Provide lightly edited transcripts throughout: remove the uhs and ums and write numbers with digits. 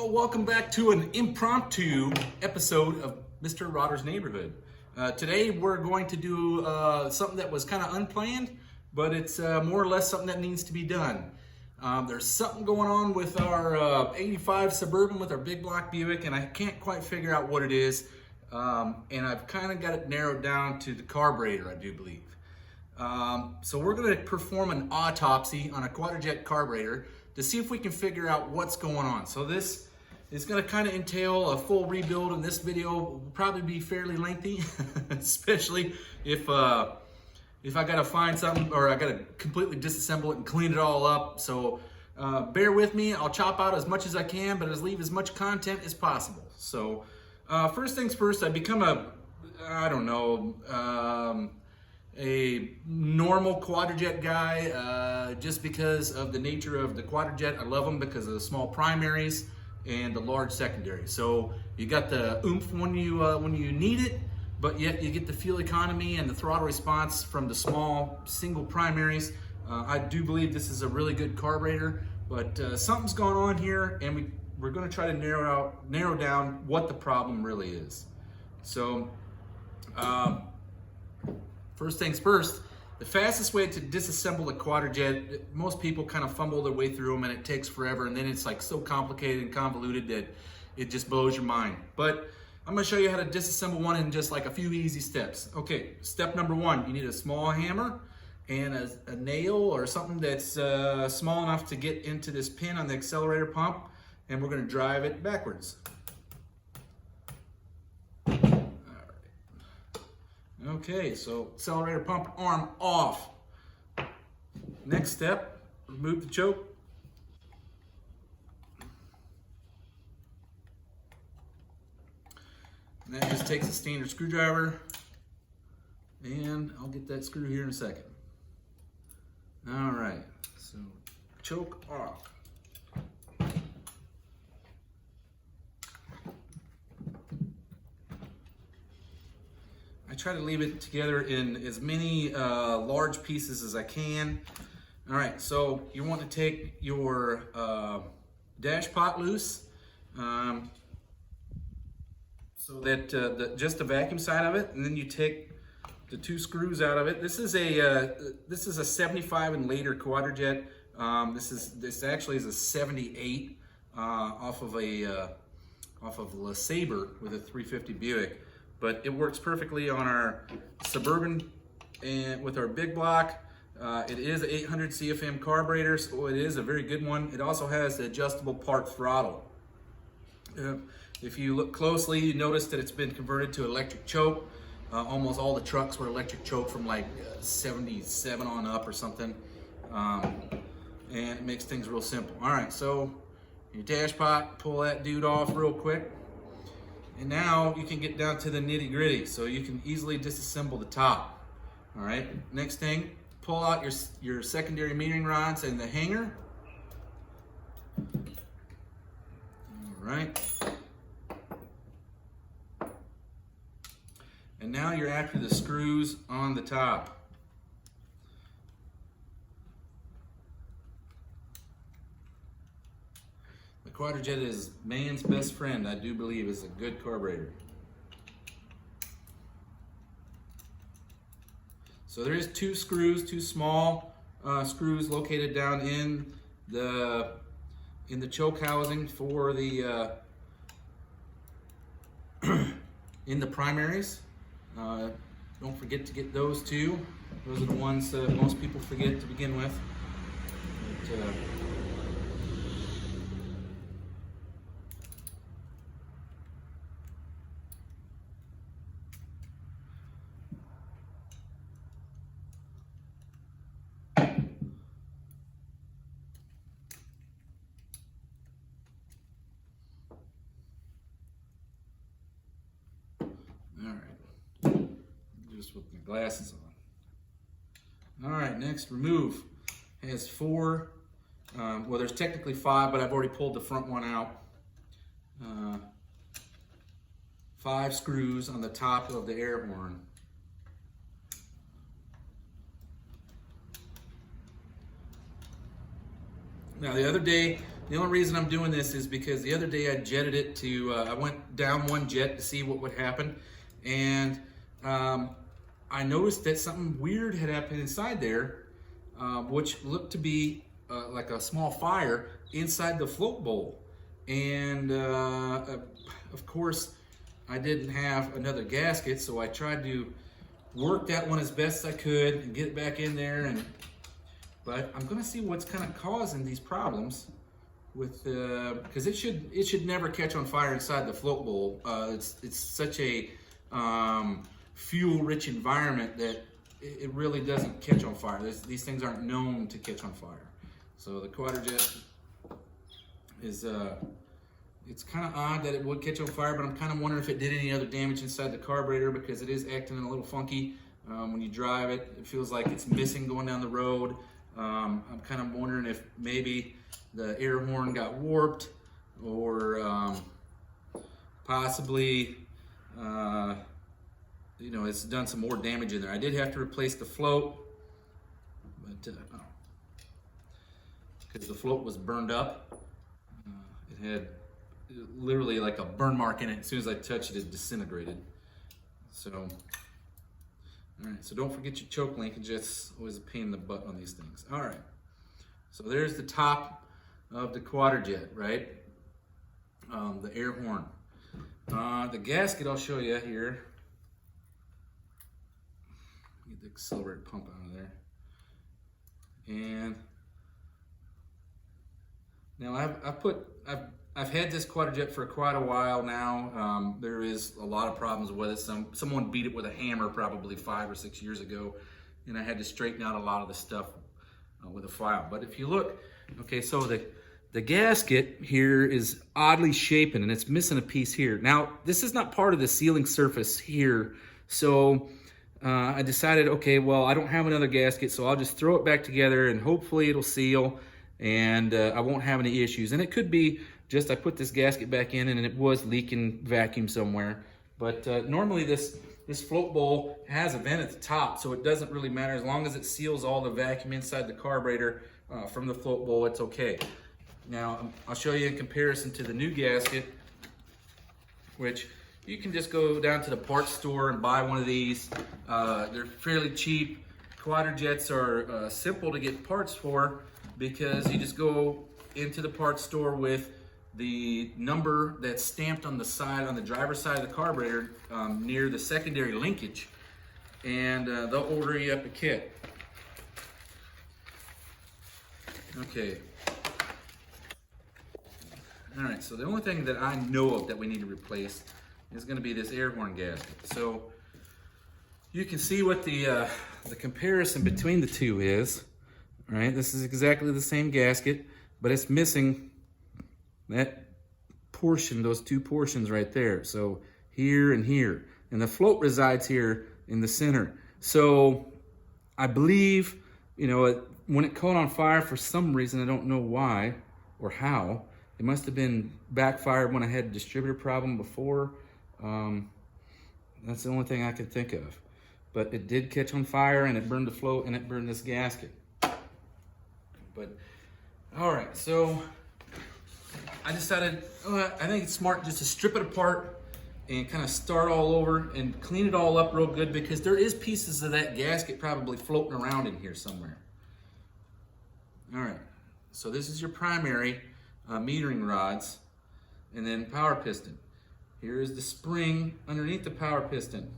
Well, welcome back to an impromptu episode of Mr. Rotter's Neighborhood. Today we're going to do something that was kind of unplanned, but it's more or less something that needs to be done. There's something going on with our 85 Suburban with our big block Buick, and I can't quite figure out what it is. And I've kind of got it narrowed down to the carburetor, I do believe. So we're going to perform an autopsy on a Quadrijet carburetor to see if we can figure out what's going on. So this is going to kind of entail a full rebuild, and this video will probably be fairly lengthy, especially if I got to find something or I got to completely disassemble it and clean it all up. So bear with me. I'll chop out as much as I can, but leave as much content as possible. So first things first, I become a normal Quadrajet guy just because of the nature of the Quadrijet. I love them because of the small primaries and the large secondary. So you got the oomph when you need it, but yet you get the fuel economy and the throttle response from the small single primaries. I do believe this is a really good carburetor, but something's going on here, and we're going to try to narrow down what the problem really is. So first things first, the fastest way to disassemble a Quadrijet, most people kind of fumble their way through them and it takes forever, and then it's like so complicated and convoluted that it just blows your mind. But I'm gonna show you how to disassemble one in just like a few easy steps. Okay, step number one, you need a small hammer and a nail or something that's small enough to get into this pin on the accelerator pump, and we're gonna drive it backwards. Okay, so accelerator pump arm off. Next step, remove the choke. And that just takes a standard screwdriver, and I'll get that screw here in a second. All right, so choke off. I try to leave it together in as many large pieces as I can. All right, so you want to take your dash pot loose, so that just the vacuum side of it, and then you take the two screws out of it. This is a 75 and later Quadrijet. This actually is a 78 off of La Sabre with a 350 Buick. But it works perfectly on our Suburban and with our big block. It is an 800 CFM carburetor, so it is a very good one. It also has the adjustable part throttle. If you look closely, you notice that it's been converted to electric choke. Almost all the trucks were electric choke from like 77 on up or something. And it makes things real simple. All right, so your dash pot, pull that dude off real quick. And now you can get down to the nitty gritty, so you can easily disassemble the top. All right, next thing, pull out your secondary metering rods and the hanger. All right. And now you're after the screws on the top. Quadrajet is man's best friend, I do believe. It's a good carburetor. So there is two screws, two small screws located down in the choke housing for the in the primaries. Don't forget to get those two. Those are the ones that most people forget to begin with. But, just with my glasses on. All right, next, remove. It has four, well, there's technically five, but I've already pulled the front one out. 5 screws on the top of the air horn. Now the other day, The only reason I'm doing this is because the other day I jetted it to, I went down one jet to see what would happen, and I noticed that something weird had happened inside there, which looked to be like a small fire inside the float bowl. And of course, I didn't have another gasket, so I tried to work that one as best I could and get it back in there. But I'm gonna see what's kind of causing these problems with, because it should never catch on fire inside the float bowl. It's such a fuel-rich environment that it really doesn't catch on fire. These things aren't known to catch on fire. So the Quadrijet is, it's kind of odd that it would catch on fire, but I'm kind of wondering if it did any other damage inside the carburetor, because it is acting a little funky. When you drive it, it feels like it's missing going down the road. I'm kind of wondering if maybe the air horn got warped, or possibly, you know, it's done some more damage in there. I did have to replace the float, but because the float was burned up. It had literally like a burn mark in it. As soon as I touched it, it disintegrated. So, all right, so don't forget your choke link. It's just always a pain in the butt on these things. All right, so there's the top of the Quadrijet, right? The air horn. The gasket I'll show you here. Get the accelerator pump out of there. And now I've had this Quadrijet for quite a while now. There is a lot of problems with it. Someone beat it with a hammer probably 5 or 6 years ago, and I had to straighten out a lot of the stuff with a file. But if you look, okay, so the gasket here is oddly shapen, and it's missing a piece here. Now, this is not part of the sealing surface here, so I decided, okay, well, I don't have another gasket, so I'll just throw it back together, and hopefully it'll seal, and I won't have any issues. And it could be just I put this gasket back in and it was leaking vacuum somewhere. But normally this float bowl has a vent at the top, so it doesn't really matter. As long as it seals all the vacuum inside the carburetor from the float bowl, it's okay. Now, I'll show you in comparison to the new gasket, which you can just go down to the parts store and buy one of these. They're fairly cheap. Quadrijets are simple to get parts for, because you just go into the parts store with the number that's stamped on the side, on the driver's side of the carburetor, near the secondary linkage, and they'll order you up a kit. Okay. All right, so the only thing that I know of that we need to replace is going to be this air horn gasket. So you can see what the comparison between the two is. All right, this is exactly the same gasket, but it's missing that portion, those two portions right there. So here and here, and the float resides here in the center. So I believe, you know, when it caught on fire for some reason, I don't know why or how, it must have been backfired when I had a distributor problem before. That's the only thing I could think of. But it did catch on fire, and it burned the float, and it burned this gasket. But, all right, so I decided, I think it's smart just to strip it apart and kind of start all over and clean it all up real good, because there is pieces of that gasket probably floating around in here somewhere. All right, so this is your primary metering rods, and then power piston. Here is the spring underneath the power piston.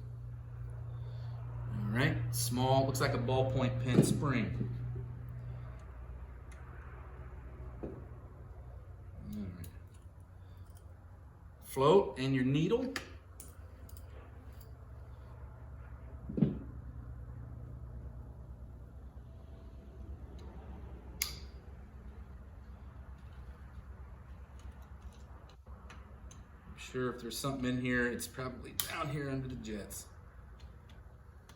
All right, small, looks like a ballpoint pen spring. All right. Float and your needle. Sure, if there's something in here, it's probably down here under the jets.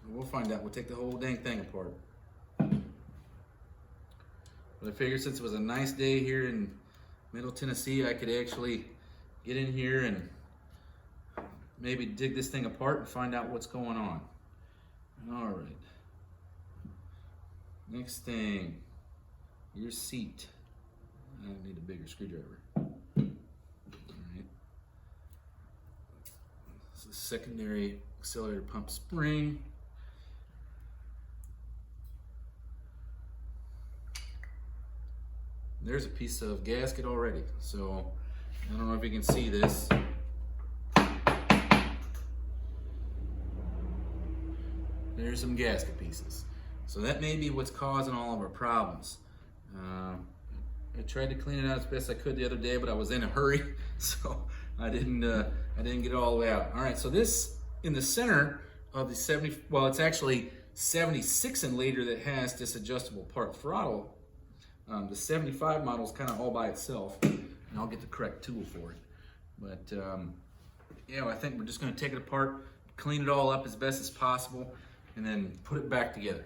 We'll find out. We'll take the whole dang thing apart. But I figured since it was a nice day here in Middle Tennessee, I could actually get in here and maybe dig this thing apart and find out what's going on. All right. Next thing, your seat. I need a bigger screwdriver. All right. This is secondary accelerator pump spring. There's a piece of gasket already, so I don't know if you can see this. There's some gasket pieces. So that may be what's causing all of our problems. I tried to clean it out as best I could the other day, but I was in a hurry, so I didn't get it all the way out. All right, so this in the center of the 70, well, it's actually 76 and later that has this adjustable part throttle. The 75 model is kind of all by itself, and I'll get the correct tool for it. But yeah, I think we're just going to take it apart, clean it all up as best as possible, and then put it back together.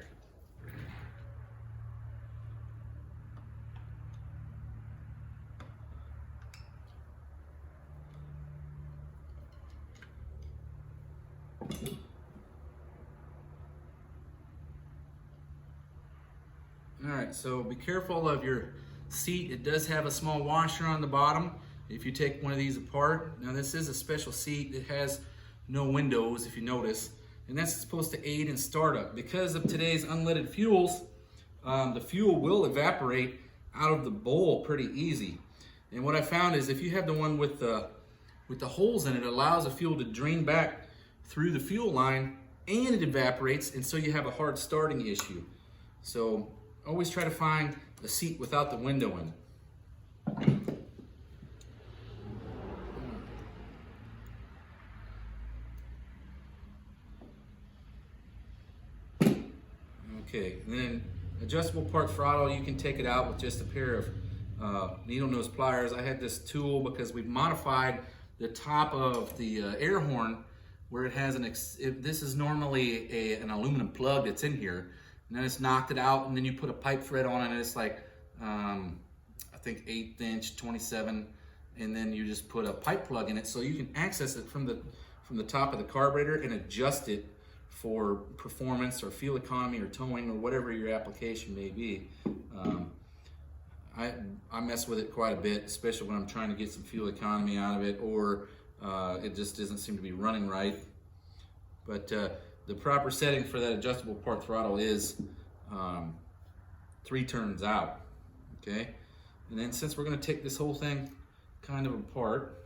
All right, so be careful of your seat. It does have a small washer on the bottom if you take one of these apart. Now this is a special seat. It has no windows, if you notice, and that's supposed to aid in startup. Because of today's unleaded fuels, the fuel will evaporate out of the bowl pretty easy. And what I found is if you have the one with the holes in it, it allows the fuel to drain back through the fuel line and it evaporates, and so you have a hard starting issue. So always try to find a seat without the window in it. Okay, and then adjustable part throttle, you can take it out with just a pair of needle nose pliers. I had this tool because we've modified the top of the air horn where it has this is normally an aluminum plug that's in here. And then it's knocked it out, and then you put a pipe thread on it, and it's like, I think 1/8 inch, 27, and then you just put a pipe plug in it so you can access it from the top of the carburetor and adjust it for performance or fuel economy or towing or whatever your application may be. I mess with it quite a bit, especially when I'm trying to get some fuel economy out of it, or it just doesn't seem to be running right. But the proper setting for that adjustable part throttle is 3 turns out, okay? And then since we're gonna take this whole thing kind of apart,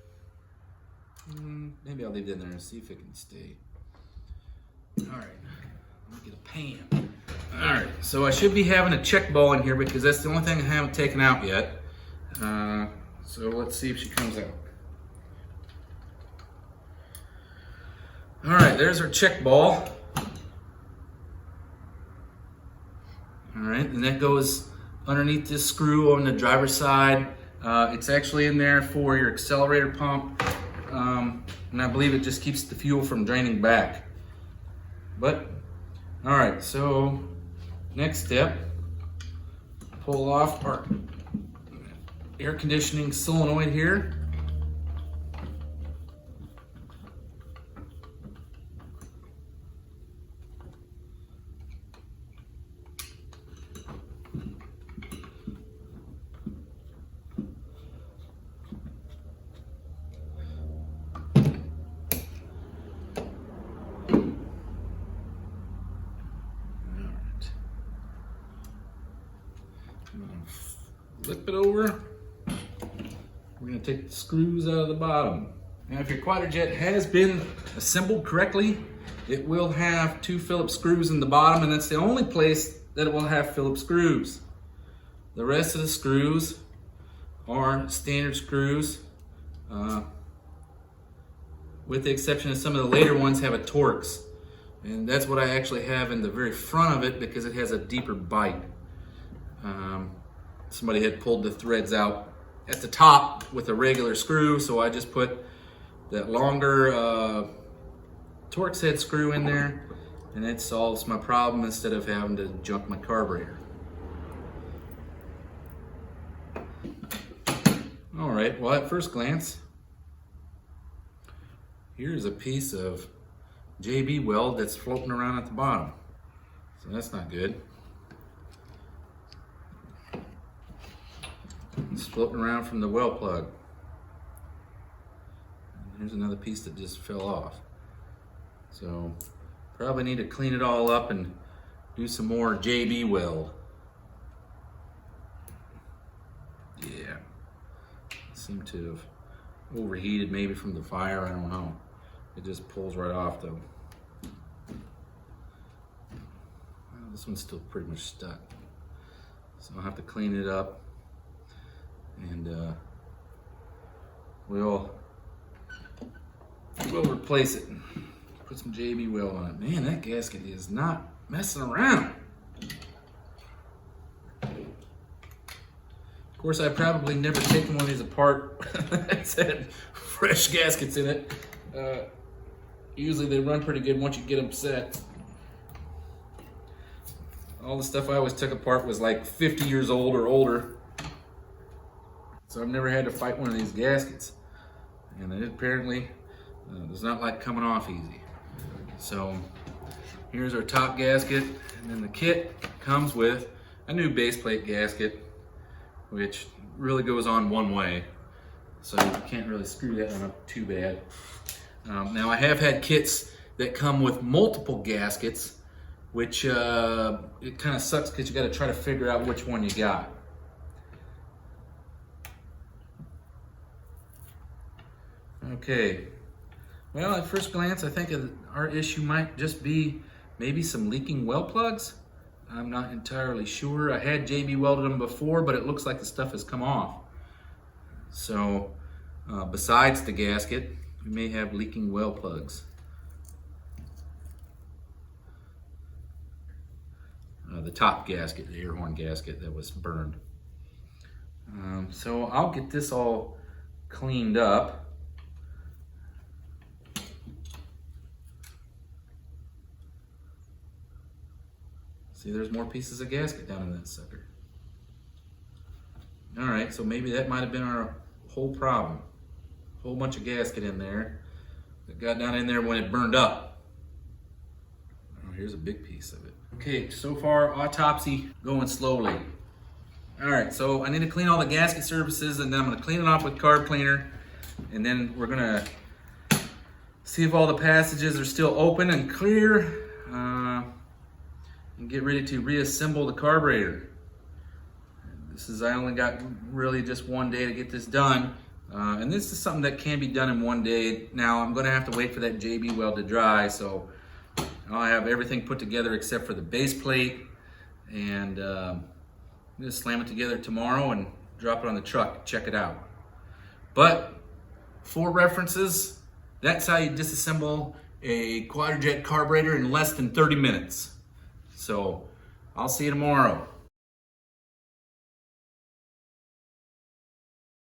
maybe I'll leave it in there and see if it can stay. All right, let me get a pan. All right, so I should be having a check ball in here because that's the only thing I haven't taken out yet. So let's see if she comes out. All right, there's our check ball. All right, and that goes underneath this screw on the driver's side. It's actually in there for your accelerator pump, and I believe it just keeps the fuel from draining back. But, all right, so next step, pull off our air conditioning solenoid here. Flip it over. We're going to take the screws out of the bottom. Now if your Quadrijet has been assembled correctly, it will have 2 Phillips screws in the bottom, and that's the only place that it will have Phillips screws. The rest of the screws are standard screws, with the exception of some of the later ones have a Torx. And that's what I actually have in the very front of it because it has a deeper bite. Somebody had pulled the threads out at the top with a regular screw, so I just put that longer Torx head screw in there, and it solves my problem instead of having to junk my carburetor. All right, well at first glance, here's a piece of JB weld that's floating around at the bottom, so that's not good. It's floating around from the well plug. Here's another piece that just fell off. So probably need to clean it all up and do some more JB weld. Yeah, seemed to have overheated maybe from the fire, I don't know. It just pulls right off though. Well, this one's still pretty much stuck. So I'll have to clean it up and we'll replace it. Put some JB weld on it. Man, that gasket is not messing around. Of course, I've probably never taken one of these apart. It's had fresh gaskets in it. Usually they run pretty good once you get them set. All the stuff I always took apart was like 50 years old or older. So I've never had to fight one of these gaskets. And it apparently does not like coming off easy. So here's our top gasket, and then the kit comes with a new base plate gasket, which really goes on one way. So you can't really screw that one up too bad. Now I have had kits that come with multiple gaskets, which it kind of sucks because you got to try to figure out which one you got. Okay, well at first glance I think our issue might just be maybe some leaking well plugs. I'm not entirely sure. I had JB welded them before, but it looks like the stuff has come off. So besides the gasket, we may have leaking well plugs. The top gasket, the air horn gasket that was burned. So I'll get this all cleaned up. See, there's more pieces of gasket down in that sucker. All right, so maybe that might have been our whole problem. A whole bunch of gasket in there that got down in there when it burned up. Oh, here's a big piece of it. Okay, so far autopsy going slowly. All right, so I need to clean all the gasket surfaces, and then I'm gonna clean it off with carb cleaner, and then we're gonna see if all the passages are still open and clear, and get ready to reassemble the carburetor. I only got really just one day to get this done, and this is something that can be done in one day. Now I'm gonna have to wait for that JB weld to dry, so I'll have everything put together except for the base plate, and I'm gonna slam it together tomorrow and drop it on the truck, check it out. But for references, that's how you disassemble a Quadrijet carburetor in less than 30 minutes. So I'll see you tomorrow.